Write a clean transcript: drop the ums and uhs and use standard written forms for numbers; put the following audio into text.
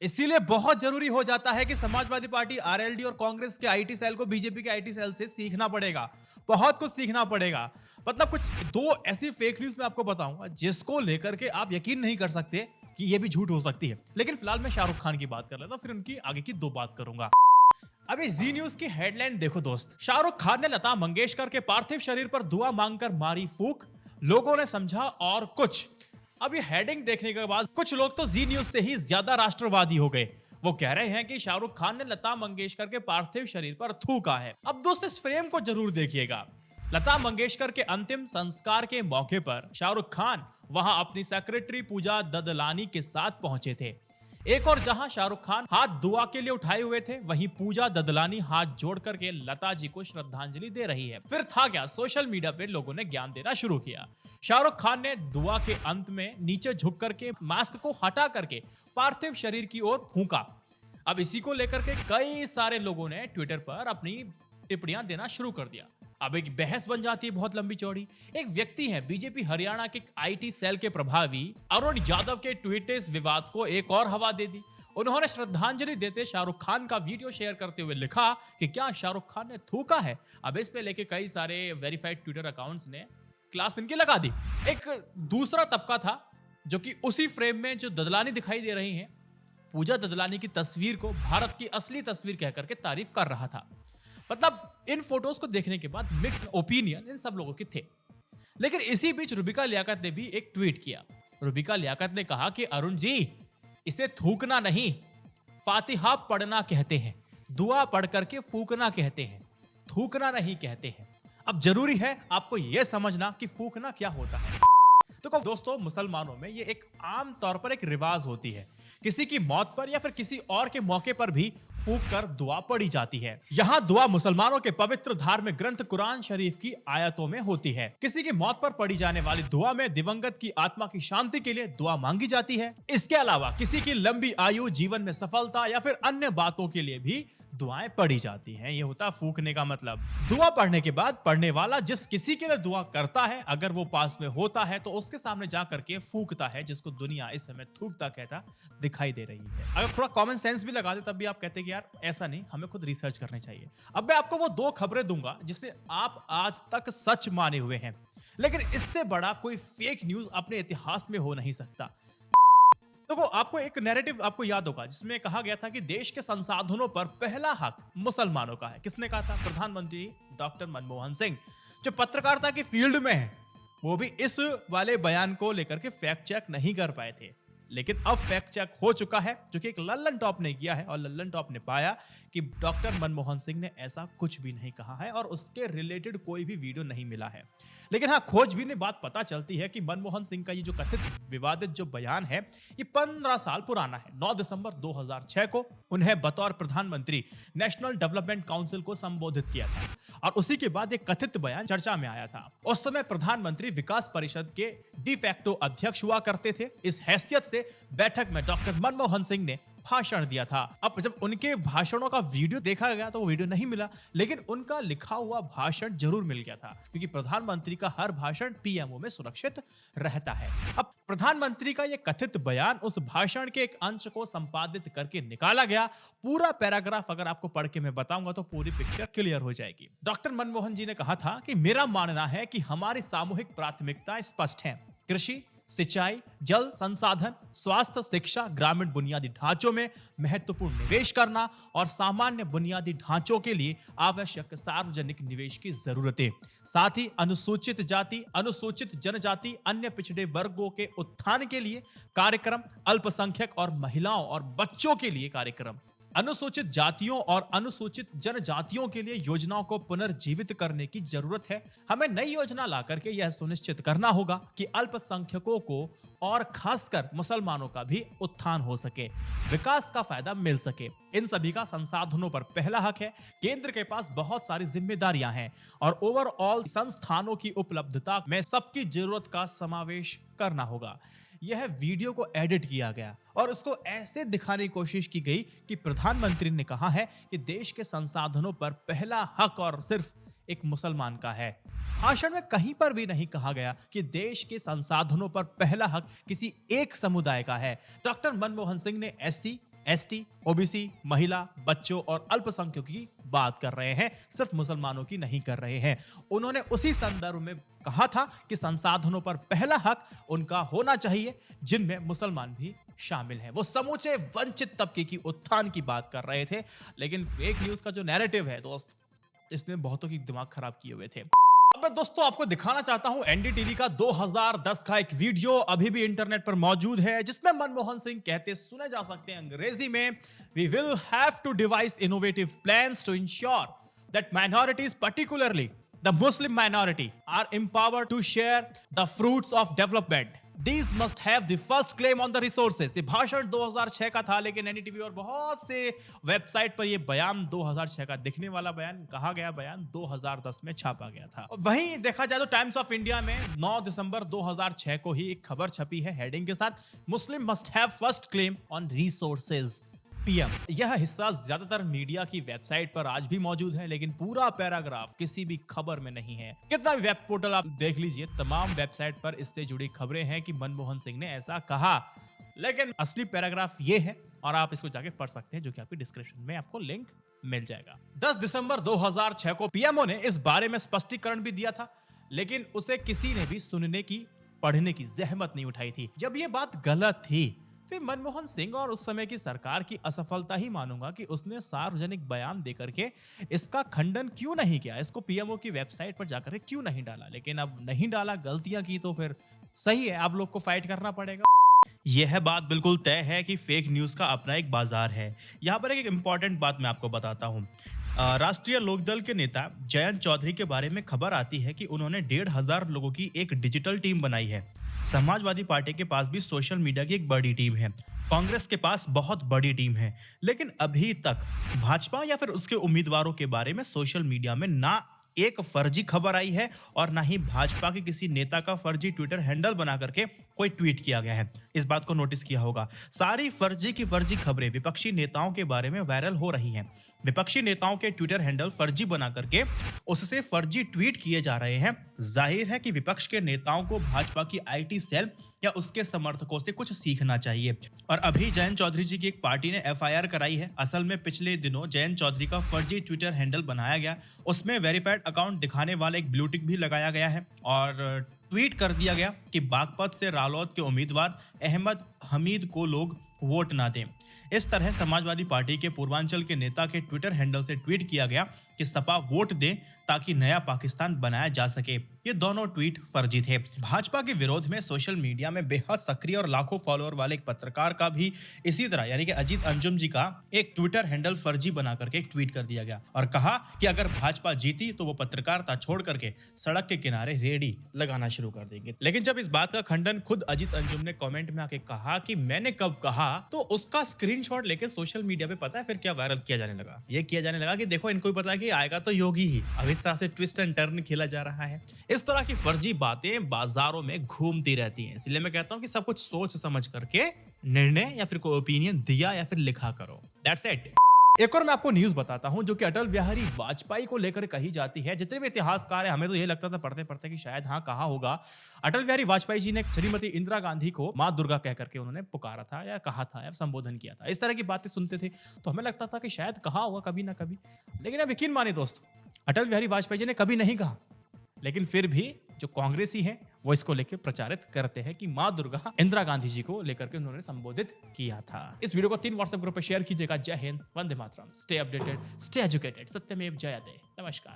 इसीलिए बहुत जरूरी हो जाता है कि समाजवादी पार्टी आरएलडी और कांग्रेस के आईटी सेल को बीजेपी के आईटी सेल से सीखना पड़ेगा। बहुत कुछ सीखना पड़ेगा। मतलब कुछ दो ऐसी फेक न्यूज मैं आपको बताऊंगा जिसको लेकर के आप यकीन नहीं कर सकते कि ये भी झूठ हो सकती है। लेकिन फिलहाल मैं शाहरुख खान की बात कर लेता हूं, फिर उनकी आगे की दो बात करूंगा। अभी जी न्यूज की हेडलाइन देखो दोस्त। शाहरुख खान ने लता मंगेशकर के पार्थिव शरीर पर दुआ मांगकर मारी फूंक, लोगों ने समझा और कुछ। अब ये हेडिंग देखने के बाद कुछ लोग तो जी न्यूज से ही ज्यादा राष्ट्रवादी हो गए। वो कह रहे हैं कि शाहरुख खान ने लता मंगेशकर के पार्थिव शरीर पर थूका है। अब दोस्त इस फ्रेम को जरूर देखिएगा। लता मंगेशकर के अंतिम संस्कार के मौके पर शाहरुख खान वहां अपनी सेक्रेटरी पूजा ददलानी के साथ पहुंचे थे। एक और जहां शाहरुख खान हाथ दुआ के लिए उठाए हुए थे, वहीं पूजा ददलानी हाथ जोड़ करके लता जी को श्रद्धांजलि दे रही है। फिर था क्या, सोशल मीडिया पे लोगों ने ज्ञान देना शुरू किया। शाहरुख खान ने दुआ के अंत में नीचे झुक करके मास्क को हटा करके पार्थिव शरीर की ओर फूंका। अब इसी को लेकर के कई सारे लोगों ने ट्विटर पर अपनी टिप्पणियां देना शुरू कर दिया। अब एक बहस बन जाती है बहुत लंबी चौड़ी। एक व्यक्ति है बीजेपी हरियाणा के आईटी सेल के प्रभावी अरुण यादव के ट्वीट इस विवाद को एक और हवा दे दी। उन्होंने श्रद्धांजलि देते शाहरुख खान का वीडियो शेयर करते हुए लिखा कि क्या शाहरुख खान ने थूका है। अब इस पे लेके कई सारे वेरीफाइड ट्विटर अकाउंट्स ने क्लास इनकी लगा दी। एक दूसरा तबका था जो कि उसी फ्रेम में जो ददलानी दिखाई दे रही है, पूजा ददलानी की तस्वीर को भारत की असली तस्वीर कहकर के तारीफ कर रहा था। मतलब इन फोटोज को देखने के बाद मिक्स्ड ओपिनियन इन सब लोगों के थे। लेकिन इसी बीच रुबिका लियाकत ने भी एक ट्वीट किया। रुबिका लियाकत ने कहा कि अरुण जी, इसे थूकना नहीं, फातिहा पढ़ना कहते हैं, दुआ पढ़ करके फूकना कहते हैं, थूकना नहीं कहते हैं। अब जरूरी है आपको यह समझना कि फूकना क्या होता है। तो दोस्तों, मुसलमानों में ये एक आम तौर पर एक रिवाज होती है। किसी की मौत पर या फिर किसी और के मौके पर भी फूंक कर दुआ पढ़ी जाती है। यहाँ दुआ मुसलमानों के पवित्र धार्मिक ग्रंथ कुरान शरीफ की आयतों में होती है। किसी की मौत पर पढ़ी जाने वाली दुआ में दिवंगत की आत्मा की शांति के लिए दुआ मांगी जाती है। इसके अलावा किसी की लंबी आयु, जीवन में सफलता या फिर अन्य बातों के लिए भी दुआएं पढ़ी जाती हैं। ये होता फूकने का मतलब। दुआ पढ़ने के बाद पढ़ने वाला जिस किसी के लिए दुआ करता है, अगर वो पास में होता है तो उसके सामने जा करके फूकता है, जिसको दुनिया इस समय थूकता कहता दिखाई दे रही है। अगर थोड़ा कॉमन सेंस भी लगा दे तब भी आप कहते कि यार ऐसा नहीं, हमें खुद रिसर्च करनी चाहिए। अब मैं आपको वो दो खबरें दूंगा जिसे आप आज तक सच माने हुए हैं, लेकिन इससे बड़ा कोई फेक न्यूज अपने इतिहास में हो नहीं सकता। देखो, आपको एक नैरेटिव आपको याद होगा जिसमें कहा गया था कि देश के संसाधनों पर पहला हक मुसलमानों का है। किसने कहा था? प्रधानमंत्री डॉक्टर मनमोहन सिंह, जो पत्रकारिता की फील्ड में है। वो भी इस वाले बयान को लेकर के फैक्ट चेक नहीं कर पाए थे, लेकिन अब फैक्ट चेक हो चुका है, जो कि एक लल्लन टॉप ने किया है। और लल्लन टॉप ने पाया कि डॉक्टर मनमोहन सिंह ने ऐसा कुछ भी नहीं कहा है और उसके रिलेटेड कोई भी वीडियो नहीं मिला है। लेकिन हाँ, खोजबीन में बात पता चलती है कि मनमोहन सिंह का ये जो कथित विवादित जो बयान है, ये 15 साल पुराना है। 9 दिसंबर 2006 को उन्हें बतौर प्रधानमंत्री नेशनल डेवलपमेंट काउंसिल को संबोधित किया था और उसी के बाद एक कथित बयान चर्चा में आया था। उस समय प्रधानमंत्री विकास परिषद के डिफैक्टो अध्यक्ष हुआ करते थे। इस हैसियत से बैठक में डॉक्टर मनमोहन सिंह ने भाषण दिया था। अब जब उनके भाषणों का वीडियो देखा गया तो वो वीडियो नहीं मिला, लेकिन उनका लिखा हुआ भाषण जरूर मिल गया था, क्योंकि प्रधानमंत्री का हर भाषण पीएमओ में सुरक्षित रहता है। अब प्रधानमंत्री का यह कथित बयान, उस भाषण के एक अंश को संपादित करके निकाला गया। पूरा पैराग्राफ अगर आपको पढ़ के मैं बताऊंगा तो पूरी पिक्चर क्लियर हो जाएगी। डॉक्टर मनमोहन जी ने कहा था कि मेरा मानना है कि हमारी सामूहिक प्राथमिकताएं स्पष्ट हैं। कृषि, सिंचाई, जल संसाधन, स्वास्थ्य, शिक्षा, ग्रामीण बुनियादी ढांचों में महत्वपूर्ण निवेश करना और सामान्य बुनियादी ढांचों के लिए आवश्यक सार्वजनिक निवेश की जरूरत है। साथ ही अनुसूचित जाति, अनुसूचित जनजाति, अन्य पिछड़े वर्गों के उत्थान के लिए कार्यक्रम, अल्पसंख्यक और महिलाओं और बच्चों के लिए कार्यक्रम, अनुसूचित जातियों और अनुसूचित जनजातियों के लिए योजनाओं को पुनर्जीवित करने की जरूरत है। हमें नई योजना ला करके यह सुनिश्चित करना होगा कि अल्पसंख्यकों को और खासकर मुसलमानों का भी उत्थान हो सके, विकास का फायदा मिल सके। इन सभी का संसाधनों पर पहला हक है। केंद्र के पास बहुत सारी जिम्मेदारियां हैं और ओवरऑल संस्थानों की उपलब्धता में सबकी जरूरत का समावेश करना होगा। यह वीडियो को एडिट किया गया और उसको ऐसे दिखाने की कोशिश की गई कि प्रधानमंत्री ने कहा है कि देश के संसाधनों पर पहला हक और सिर्फ एक मुसलमान का है। भाषण में कहीं पर भी नहीं कहा गया कि देश के संसाधनों पर पहला हक किसी एक समुदाय का है। डॉक्टर मनमोहन सिंह ने एससी, एसटी, ओबीसी, महिला, बच्चों और अल्पसंख्यकों की बात कर रहे हैं, सिर्फ मुसलमानों की नहीं कर रहे हैं। उन्होंने उसी संदर्भ में कहा था कि संसाधनों पर पहला हक उनका होना चाहिए, जिनमें मुसलमान भी शामिल हैं। वो समूचे वंचित तबके की उत्थान की बात कर रहे थे, लेकिन फेक न्यूज का जो नैरेटिव है दोस्त, इसने बहुतों की दिमाग खराब किए हुए थे। अब मैं दोस्तों आपको दिखाना चाहता हूं एनडीटीवी का 2010 का एक वीडियो अभी भी इंटरनेट पर मौजूद है, जिसमें मनमोहन सिंह कहते सुने जा सकते हैं अंग्रेजी में, we will have to devise innovative plans to ensure that minorities, particularly the Muslim minority, are empowered to share the fruits of development. These must have the first claim on the resources. ये भाषण 2006 का था, लेकिन NDTV और बहुत से website पर ये बयान 2006 का दिखने वाला बयान, कहा गया बयान 2010 में छापा गया था। वहीं देखा जाए तो टाइम्स ऑफ इंडिया में 9 दिसंबर 2006 को ही एक खबर छपी है हेडिंग के साथ, Muslim must have first claim on resources PM. यह हिस्सा ज्यादातर मीडिया की वेबसाइट पर आज भी मौजूद है, लेकिन पूरा पैराग्राफ किसी भी खबर में नहीं है। कितना भी वेब पोर्टल आप देख लीजिए, तमाम वेबसाइट पर इससे जुड़ी खबरें हैं कि मनमोहन सिंह ने ऐसा कहा, लेकिन असली पैराग्राफ ये है और आप इसको जाके पढ़ सकते हैं, जो कि आपकी डिस्क्रिप्शन में आपको लिंक मिल जाएगा। 10 दिसंबर 2006 को पीएमओ ने इस बारे में स्पष्टीकरण भी दिया था, लेकिन उसे किसी ने भी सुनने की, पढ़ने की जहमत नहीं उठाई थी। जब ये बात गलत थी तो मनमोहन सिंह और उस समय की सरकार की असफलता ही मानूंगा कि उसने सार्वजनिक बयान देकर के इसका खंडन क्यों नहीं किया, इसको पीएमओ की वेबसाइट पर जाकर के क्यों नहीं डाला। लेकिन अब नहीं डाला, गलतियां की, तो फिर सही है, आप लोग को फाइट करना पड़ेगा। यह बात बिल्कुल तय है कि फेक न्यूज का अपना एक बाजार है। यहाँ पर एक इंपॉर्टेंट बात मैं आपको बताता हूँ। राष्ट्रीय लोकदल के नेता जयंत चौधरी के बारे में खबर आती है कि उन्होंने 1,500 लोगों की एक डिजिटल टीम बनाई है। समाजवादी पार्टी के पास भी सोशल मीडिया की एक बड़ी टीम है, कांग्रेस के पास बहुत बड़ी टीम है, लेकिन अभी तक भाजपा या फिर उसके उम्मीदवारों के बारे में सोशल मीडिया में ना एक फर्जी खबर आई है और ना ही भाजपा के किसी नेता का फर्जी ट्विटर हैंडल बना करके कोई ट्वीट किया गया है। इस बात को नोटिस किया होगा, सारी फर्जी की फर्जी खबरें विपक्षी नेताओं के बारे में वायरल हो रही हैं। विपक्षी नेताओं के ट्विटर हैंडल फर्जी बना करके उससे फर्जी ट्वीट किए जा रहे हैं। जाहिर है कि विपक्ष के नेताओं को भाजपा की आईटी सेल या उसके समर्थकों से कुछ सीखना चाहिए। और अभी जयंत चौधरी जी की एक पार्टी ने एफआईआर कराई है। असल में पिछले दिनों जयंत चौधरी का फर्जी ट्विटर हैंडल बनाया गया, उसमें वेरीफाइड अकाउंट दिखाने वाला एक ब्लू टिक भी लगाया गया है और ट्वीट कर दिया गया कि बागपत से रालोद के उम्मीदवार अहमद हमीद को लोग वोट ना दें। इस तरह समाजवादी पार्टी के पूर्वांचल के नेता के ट्विटर हैंडल से ट्वीट किया गया कि सपा वोट दे ताकि नया पाकिस्तान बनाया जा सके। ये दोनों ट्वीट फर्जी थे। भाजपा के विरोध में सोशल मीडिया में बेहद सक्रिय और लाखों फॉलोअर वाले एक पत्रकार का भी इसी तरह, यानी कि अजीत अंजुम जी का एक ट्विटर हैंडल फर्जी बना करके एक ट्वीट कर दिया गया और कहा कि अगर भाजपा जीती तो वो पत्रकारिता छोड़ करके सड़क के किनारे रेहड़ी लगाना शुरू कर देंगे। लेकिन जब इस बात का खंडन खुद अजीत अंजुम ने कमेंट में आके कहा कि मैंने कब कहा, तो उसका स्क्रीनशॉट लेके सोशल मीडिया पे पता है फिर क्या वायरल किया जाने लगा। ये किया जाने लगा कि देखो, इनको भी पता है कि आएगा तो योगी ही। अब इस तरह से ट्विस्ट एंड टर्न खेला जा रहा है। इस तरह की फर्जी बातें बाजारों में घूमती रहती हैं। इसलिए मैं कहता हूं कि सब कुछ सोच समझ करके निर्णय या फिर कोई ओपिनियन दिया या फिर लिखा करो। That's it. एक और मैं आपको न्यूज बताता हूं जो कि अटल बिहारी वाजपेयी को लेकर कही जाती है। जितने भी इतिहासकार हैं, हमें तो ये लगता था पढ़ते पढ़ते कि शायद हाँ कहा होगा। अटल बिहारी वाजपेयी जी ने श्रीमती इंदिरा गांधी को मां दुर्गा कह करके उन्होंने पुकारा था या कहा था या संबोधन किया था। इस तरह की बातें सुनते थे तो हमें लगता था कि शायद कहा होगा कभी ना कभी। लेकिन अब यकीन मानिए दोस्त, अटल बिहारी वाजपेयी जी ने कभी नहीं कहा, लेकिन फिर भी जो कांग्रेसी हैं वो इसको लेकर प्रचारित करते हैं कि मां दुर्गा इंदिरा गांधी जी को लेकर के उन्होंने संबोधित किया था। इस वीडियो को 3 व्हाट्सएप ग्रुप पर शेयर कीजिएगा। जय Hind, Vande Mataram, stay updated, stay educated, सत्यमेव जयते। नमस्कार।